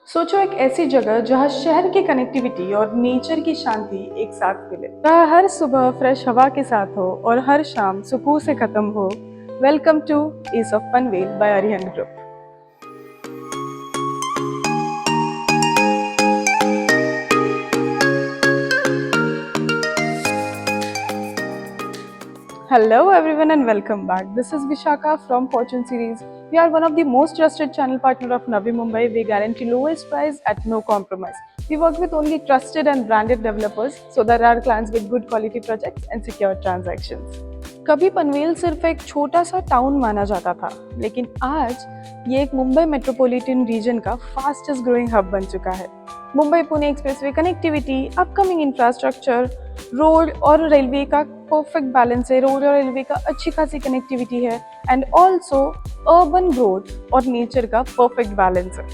सोचो एक ऐसी जगह जहाँ शहर की कनेक्टिविटी और नेचर की शांति एक साथ मिले, जहाँ हर सुबह फ्रेश हवा के साथ हो और हर शाम सुकून से खत्म हो। Welcome to ease of Panvel by Arihant group. Hello everyone and welcome back. This is Vishaka from Fortune Series. We are one of the most trusted channel partner of Navi Mumbai. We guarantee lowest price at no compromise. We work with only trusted and branded developers so that our clients get good quality projects and secure transactions. कभी पनवेल सिर्फ एक छोटा सा town माना जाता था, लेकिन आज ये एक मुंबई मेट्रोपॉलिटन रीजन का फास्टेस्ट ग्रोइंग हब बन चुका है। Mumbai Pune expressway connectivity, upcoming infrastructure, road और रेलवे का परफेक्ट बैलेंस है। रोड और रेलवे का अच्छी खासी कनेक्टिविटी है एंड ऑल्सो अर्बन ग्रोथ और नेचर का परफेक्ट बैलेंस है।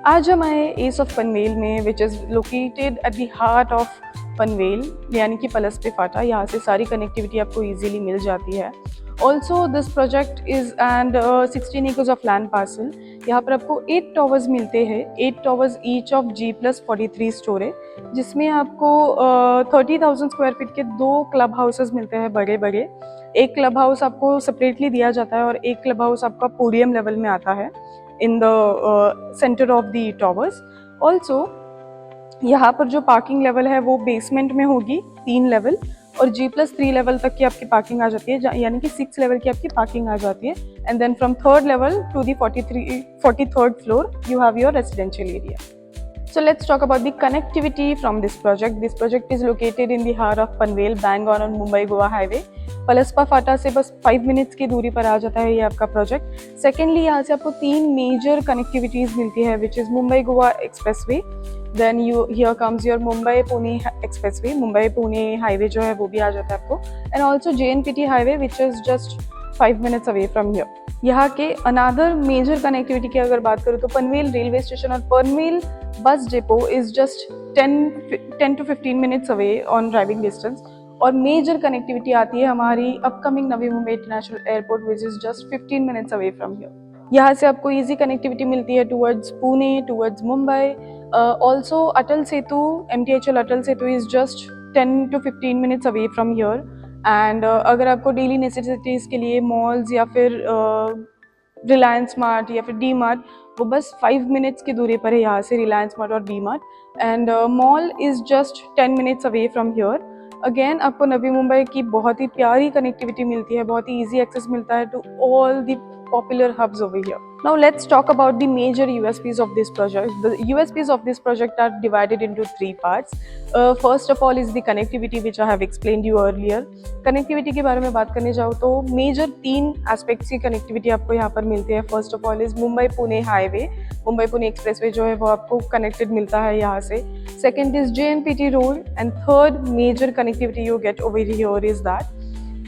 आज हम आए एस ऑफ पनवेल में, which is located at the heart of Panvel, यानी कि पलस पे फाटा। यहाँ से सारी कनेक्टिविटी आपको इजीली मिल जाती है। Also this project is and 16 acres of land parcel. यहाँ पर आपको 8 टावर्स मिलते हैं, 8 towers each of G+43 storage, जिसमें आपको 30,000 स्क्वायर फीट के 2 क्लब हाउसेस मिलते हैं बड़े बड़े। एक क्लब हाउस आपको सेपरेटली दिया जाता है और एक क्लब हाउस आपका पोडियम लेवल में आता है in the centre of the towers. Also यहाँ पर जो पार्किंग लेवल है वो बेसमेंट में होगी, 3 लेवल, और G+3 लेवल तक की आपकी पार्किंग आ जाती है, यानी कि 6 लेवल की आपकी पार्किंग आ जाती है। And then from 3rd level to the 43rd floor you have your residential area. So let's talk about the connectivity from this project. This project is located in the heart of Panvel, bang on Mumbai-Goa highway. पलसपा फाटा से बस 5 minutes की दूरी पर आ जाता है ये आपका project. Secondly यहाँ से आपको 3 मेजर कनेक्टिविटीज़ मिलती है, which is Mumbai Goa expressway, then here comes your Mumbai Pune expressway, Mumbai Pune highway जो है वो भी आ जाता है आपको, and also JNPT highway which is just 5 minutes away from here. यहाँ के अनादर मेजर कनेक्टिविटी की अगर बात करूँ तो पनवेल रेलवे स्टेशन और Panvel bus depot is just 10 to 15 minutes away on driving distance. और मेजर कनेक्टिविटी आती है हमारी upcoming Navi Mumbai international airport, which is just 15 minutes away from here. यहाँ से आपको इजी कनेक्टिविटी मिलती है towards Pune, towards Mumbai. Also Atal Setu, MTHL Atal Setu is just 10 to 15 minutes away from here. And अगर आपको डेली नेसेसिटीज़ के लिए मॉल्स या फिर रिलायंस मार्ट या फिर डी मार्ट, वो बस 5 मिनट्स की दूरी पर है यहाँ से, रिलायंस मार्ट और D mart. And mall is just 10 minutes away from here. Again आपको नवी मुंबई की बहुत ही प्यारी कनेक्टिविटी मिलती है, बहुत ही ईजी एक्सेस मिलता है to all the popular hubs over here. Now let's talk about the major USPs of this project. The USPs of this project are divided into 3 parts. First of all is the connectivity, which I have explained you earlier. Connectivity के बारे में बात करने जाओ तो major 3 aspects की connectivity आपको यहाँ पर मिलती है। First of all is Mumbai Pune highway, Mumbai Pune expressway जो है वो आपको कनेक्टेड मिलता है यहाँ से। Second is JNPT road, and third major connectivity you get over here is that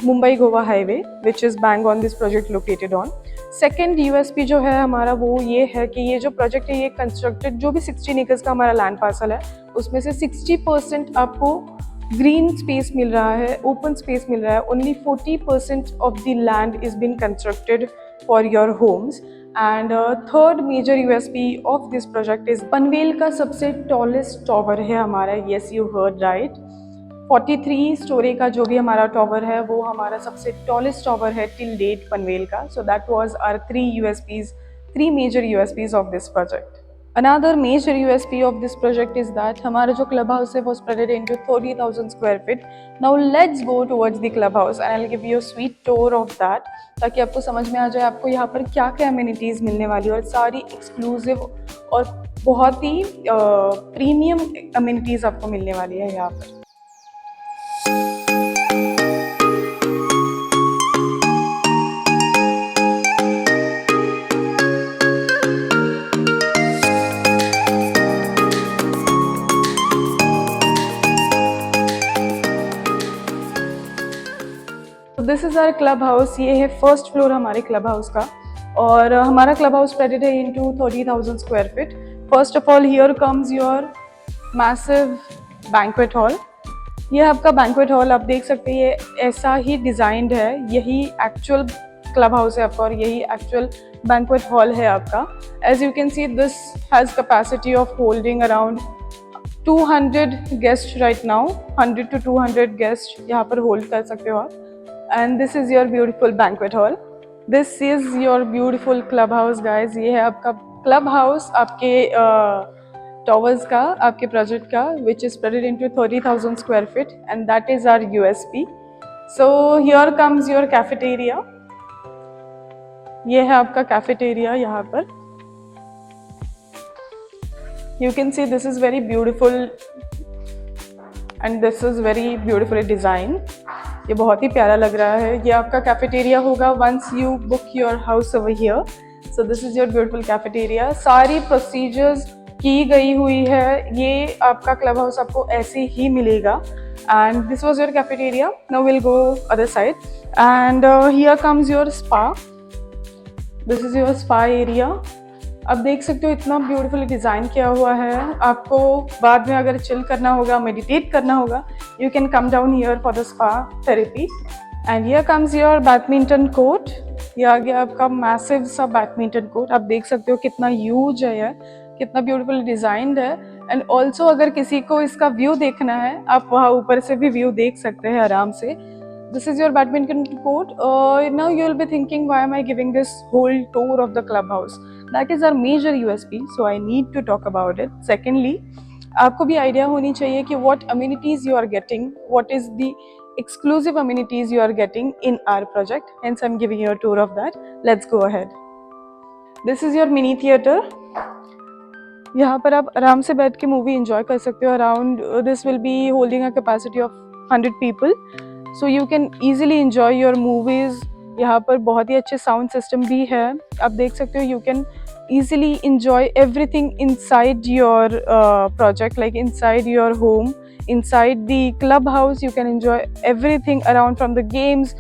Mumbai Goa highway, which is bang on this project located on. Second USP जो है हमारा वो ये है कि ये जो प्रोजेक्ट है ये कंस्ट्रक्टेड, जो भी 16 एकर्स का हमारा लैंड पार्सल है उसमें से 60% आपको ग्रीन स्पेस मिल रहा है, ओपन स्पेस मिल रहा है। Only 40% of the land is been constructed for your homes. And third major USP of this project is Panvel का सबसे टॉलेस्ट टावर है हमारा। Yes, you heard right, 43 storey का जो भी हमारा टावर है वो हमारा सबसे टॉलेस्ट टावर है टिल डेट पनवेल का। So that was our 3 major USPs of this project. Another major USP of this project is that हमारा जो क्लब हाउस है वो spread into 30,000 square feet. Now let's go towards the club house and I'll give you a sweet tour of that, ताकि आपको समझ में आ जाए आपको यहाँ पर क्या क्या amenities मिलने वाली है, और सारी exclusive और बहुत ही प्रीमियम amenities आपको मिलने वाली है यहाँ पर। This is our club house. ये है फर्स्ट फ्लोर हमारे क्लब हाउस का, और हमारा क्लब हाउस स्प्रेडेड है into 30,000 square feet. First of all here comes your massive banquet hall. ये आपका बैंक्वेट हॉल आप देख सकते हैं, ये ऐसा ही डिज़ाइंड है, यही एक्चुअल क्लब हाउस है आपका और यही एक्चुअल बैंक्वेट हॉल है आपका. As you can see this has capacity of holding around 200 guest right now. 100 to 200 guest यहाँ पर होल्ड कर सकते हो आप. And this is your beautiful banquet hall. This is your beautiful club house guys. ये है आपका क्लब हाउस आपके टॉवर्स का, आपके प्रोजेक्ट का, which is spreaded into 30,000 square feet and that is our USP. So here comes your cafeteria. ये है आपका कैफेटेरिया. यहाँ पर you can see this is very beautiful and this is very beautifully design. ये बहुत ही प्यारा लग रहा है. ये आपका कैफेटेरिया होगा once you book your house over here. So this is your beautiful cafeteria. सारी प्रोसीजर्स की गई हुई है. ये आपका क्लब हाउस आपको ऐसे ही मिलेगा. And this was your cafeteria. Now will go other side and here comes your spa. This is your spa area. आप देख सकते हो इतना ब्यूटीफुली डिज़ाइन किया हुआ है. आपको बाद में अगर चिल करना होगा, मेडिटेट करना होगा, you can come down here for the spa therapy. And here comes your badminton court. ये आ गया आपका मैसिव सा बैडमिंटन कोर्ट. आप देख सकते हो कितना ह्यूज है ये, कितना ब्यूटीफुली डिज़ाइंड है. एंड ऑल्सो अगर किसी को इसका व्यू देखना है, आप वहाँ ऊपर से भी व्यू देख सकते हैं आराम से. This is your badminton court. Now you will be thinking, why am I giving this whole tour of the clubhouse? That is our major USP, so I need to talk about it. Secondly, आपको भी idea होनी चाहिए कि what amenities you are getting, what is the exclusive amenities you are getting in our project. Hence, I'm giving you a tour of that. Let's go ahead. This is your mini theater. यहाँ पर आप आराम से बैठ के movie enjoy कर सकते हो. Around this will be holding a capacity of 100 people. So you can easily enjoy your movies. यहाँ पर बहुत ही अच्छे साउंड सिस्टम भी है. आप देख सकते हो you can easily enjoy everything inside your project, like inside your home, inside the clubhouse. You can enjoy everything around, from the games,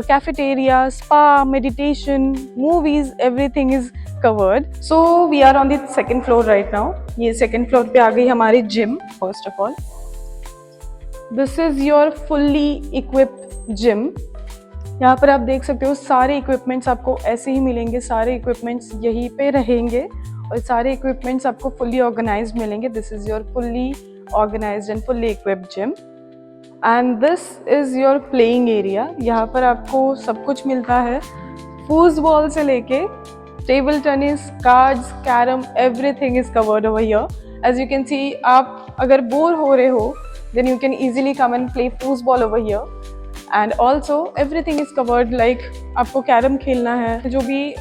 cafeteria, spa, meditation, movies, everything is covered. So we are on the second floor right now. ये second floor पे आ गई हमारी gym. First of all, this is your fully equipped gym. यहाँ पर आप देख सकते हो सारे equipments आपको ऐसे ही मिलेंगे. सारे equipments यहीं पे रहेंगे और सारे equipments आपको fully organized मिलेंगे. This is your fully organized and fully equipped gym. And this is your playing area. यहाँ पर आपको सब कुछ मिलता है. फूटबॉल से लेके table tennis, cards, carrom, everything is covered over here. As you can see, आप अगर बोर हो रहे हो, then you can easily come and play football over here. And also everything is covered. Like आपको carrom खेलना है, जो भी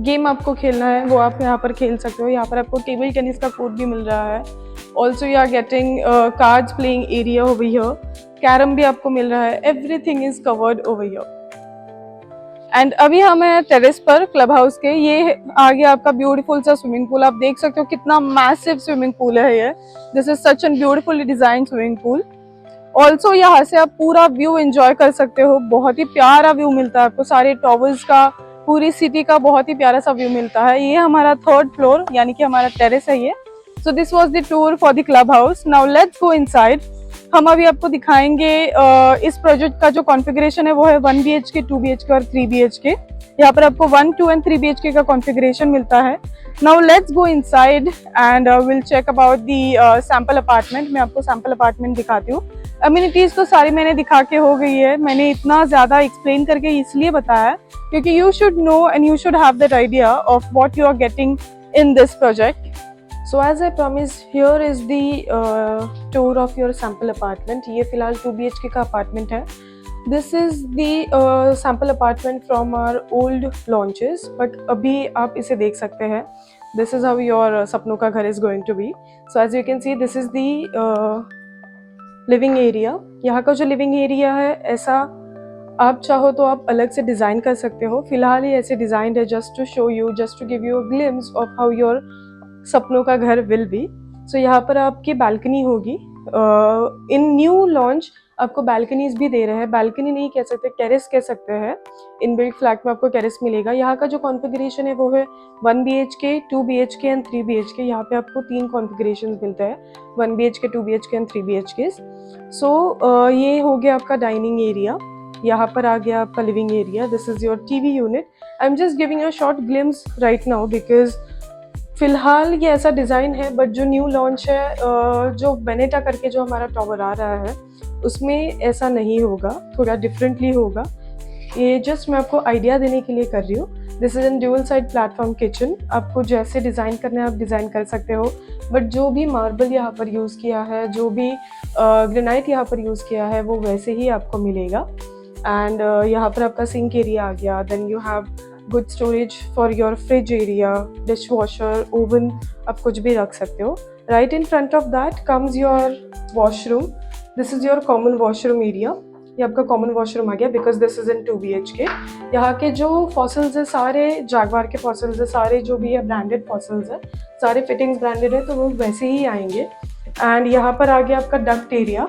गेम आपको खेलना है वो आप यहाँ पर खेल सकते हो. यहाँ पर आपको टेबल टेनिस का कोर्ट भी मिल रहा है. Also you are getting cards playing area over here. Carrom भी आपको मिल रहा है. Everything is covered over here. And अभी हम हैं टेरेस पर क्लब हाउस के. ये आ गया आपका ब्यूटीफुल सा स्विमिंग पूल. आप देख सकते हो कितना मैसिव स्विमिंग पूल है ये. This is such an beautifully design swimming pool. Also यहाँ से आप पूरा व्यू एंजॉय कर सकते हो. बहुत ही प्यारा व्यू मिलता है आपको. सारे टॉवर्स का, पूरी सिटी का बहुत ही प्यारा सा व्यू मिलता है. ये हमारा थर्ड फ्लोर यानी कि हमारा टेरेस है ये. So this was the tour for the club house. Now let's go inside. हम अभी आपको दिखाएंगे इस प्रोजेक्ट का जो कॉन्फ़िगरेशन है वो है 1 BHK, 2 BHK और 3 BHK. यहाँ पर आपको 1, 2 एंड 3 BHK का कॉन्फ़िगरेशन मिलता है. Now let's go inside and will check about the sample apartment. मैं आपको सैम्पल अपार्टमेंट दिखाती हूँ. अम्यूनिटीज तो सारी मैंने दिखा के हो गई है. मैंने इतना ज़्यादा एक्सप्लेन करके इसलिए बताया क्योंकि you should know and you should have that idea of what you are getting in this project. So as I promised, here is the tour of your sample apartment. ये फिलहाल 2 BHK का apartment है. This is the sample apartment from our old launches, but अभी आप इसे देख सकते हैं. This is how your सपनों का घर is going to be. So as you can see, this is the living area. यहाँ का जो living area है, ऐसा आप चाहो तो आप अलग से डिज़ाइन कर सकते हो. फिलहाल ये ऐसे डिज़ाइंड है just to show you, just to give you a glimpse of how your सपनों का घर विल बी. सो यहाँ पर आपकी बालकनी होगी. इन न्यू लॉन्च आपको बालकनीज भी दे रहे हैं. बालकनी नहीं कह सकते, टेरेस कह सकते हैं. इन बिल्ट फ्लैट में आपको टेरेस मिलेगा. यहाँ का जो कॉन्फ़िगरेशन है वो है 1 BHK, 2 BHK एंड 3 BHK. यहाँ पे आपको 3 कॉन्फ़िगरेशन मिलते हैं, 1 BHK, 2 BHK एंड 3 BHK. सो ये हो गया आपका डाइनिंग एरिया. यहाँ पर आ गया आपका living area, this is your TV unit. I am just giving a short glimpse right now because फिलहाल ये ऐसा डिज़ाइन है, बट जो न्यू लॉन्च है जो बेनेटा करके जो हमारा टॉवर आ रहा है उसमें ऐसा नहीं होगा, थोड़ा डिफरेंटली होगा। ये जस्ट मैं आपको आइडिया देने के लिए कर रही हूँ। This is an dual side platform kitchen, आपको जैसे डिज़ाइन करना है आप डिज़ाइन कर सकते हो, बट जो भी मार्बल यहाँ पर यूज़ किया है, जो भी ग्रेनाइट यहाँ पर यूज़ किया है वो वैसे ही आपको मिलेगा। एंड यहाँ पर आपका सिंक एरिया आ गया, then you have good storage for your fridge area, dish washer, oven, आप कुछ भी रख सकते हो। Right in front of that comes your washroom, this is your common washroom area. ये आपका कॉमन वॉशरूम आ गया because this is in 2 BHK। यहाँ के जो फॉसल्स है सारे जैगवार के फॉसल्स है, सारे जो भी है ब्रांडेड फॉसल्स है, सारे फिटिंग्स ब्रांडेड है, तो वो वैसे ही आएंगे। एंड यहाँ पर आ गया आपका duct area,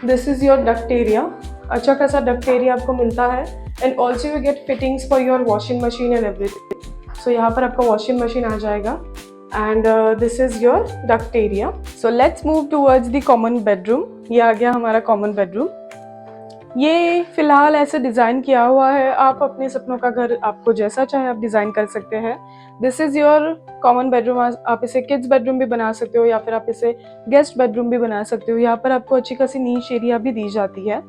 this is your duct area. अच्छा खासा डक्ट एरिया आपको मिलता है and also you get fittings for your washing machine and everything. So यहाँ पर आपका वॉशिंग मशीन आ जाएगा and this is your duct area. So let's move towards the common bedroom. ये आ गया हमारा कॉमन बेडरूम। ये फिलहाल ऐसे डिज़ाइन किया हुआ है, आप अपने सपनों का घर आपको जैसा चाहे आप डिज़ाइन कर सकते हैं। This is your common bedroom, आप इसे किड्स बेडरूम भी बना सकते हो या फिर आप इसे गेस्ट बेडरूम भी बना सकते हो। यहाँ पर आपको अच्छी खासी नीश एरिया भी दी जाती है।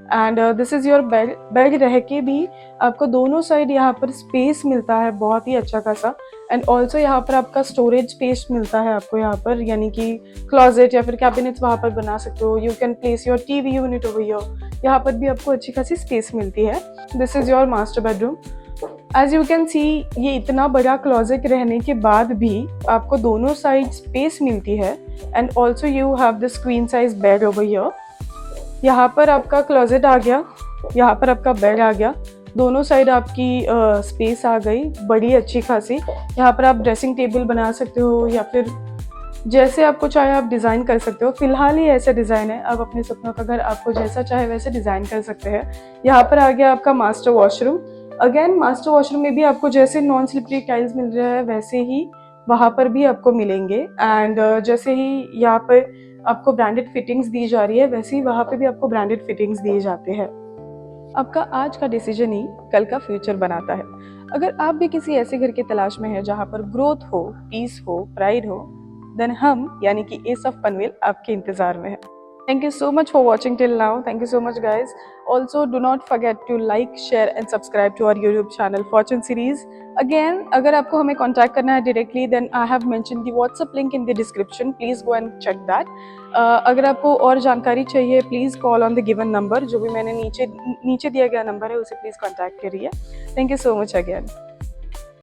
And this is your bed. Bed रह के भी आपको दोनों साइड यहाँ पर स्पेस मिलता है बहुत ही अच्छा खासा। एंड ऑल्सो यहाँ पर आपका स्टोरेज स्पेस मिलता है आपको यहाँ पर, यानी कि क्लॉजेट या फिर कैबिनेट्स वहाँ पर बना सकते हो। You can place your TV unit over here, यहाँ पर भी आपको अच्छी खासी स्पेस मिलती है। This is your master bedroom. As you can see, ये इतना बड़ा क्लॉजेट रहने के बाद भी आपको दोनों साइड स्पेस मिलती है। And also you have this queen size bed over here. यहाँ पर आपका क्लॉजेट आ गया, यहाँ पर आपका बेड आ गया, दोनों साइड आपकी स्पेस आ गई बड़ी अच्छी खासी। यहाँ पर आप ड्रेसिंग टेबल बना सकते हो या फिर जैसे आपको चाहे आप डिज़ाइन कर सकते हो। फिलहाल ही ऐसा डिज़ाइन है, आप अपने सपनों का घर आपको जैसा चाहे वैसे डिज़ाइन कर सकते हैं। यहाँ पर आ गया आपका master washroom. Again master washroom में भी आपको जैसे नॉन स्लिपरी टाइल्स मिल रहा है वैसे ही वहाँ पर भी आपको मिलेंगे। एंड जैसे ही यहाँ पर आपको ब्रांडेड फिटिंग्स दी जा रही है वैसे ही वहाँ पे भी आपको ब्रांडेड फिटिंग्स दिए जाते हैं। आपका आज का डिसीजन ही कल का फ्यूचर बनाता है। अगर आप भी किसी ऐसे घर की तलाश में हैं जहाँ पर ग्रोथ हो, पीस हो, प्राइड हो, देन हम यानी कि एस ऑफ पनवेल आपके इंतजार में है। Thank you so much for watching till now. Thank you so much guys. Also do not forget to like, share and subscribe to our YouTube channel Fortune Series. Again, अगर आपको हमें contact करना है directly, then I have mentioned the WhatsApp link in the description. Please go and check that. अगर आपको और जानकारी चाहिए please call on the given number, जो भी मैंने नीचे दिया गया नंबर है उसे please contact करिए. Thank you so much again.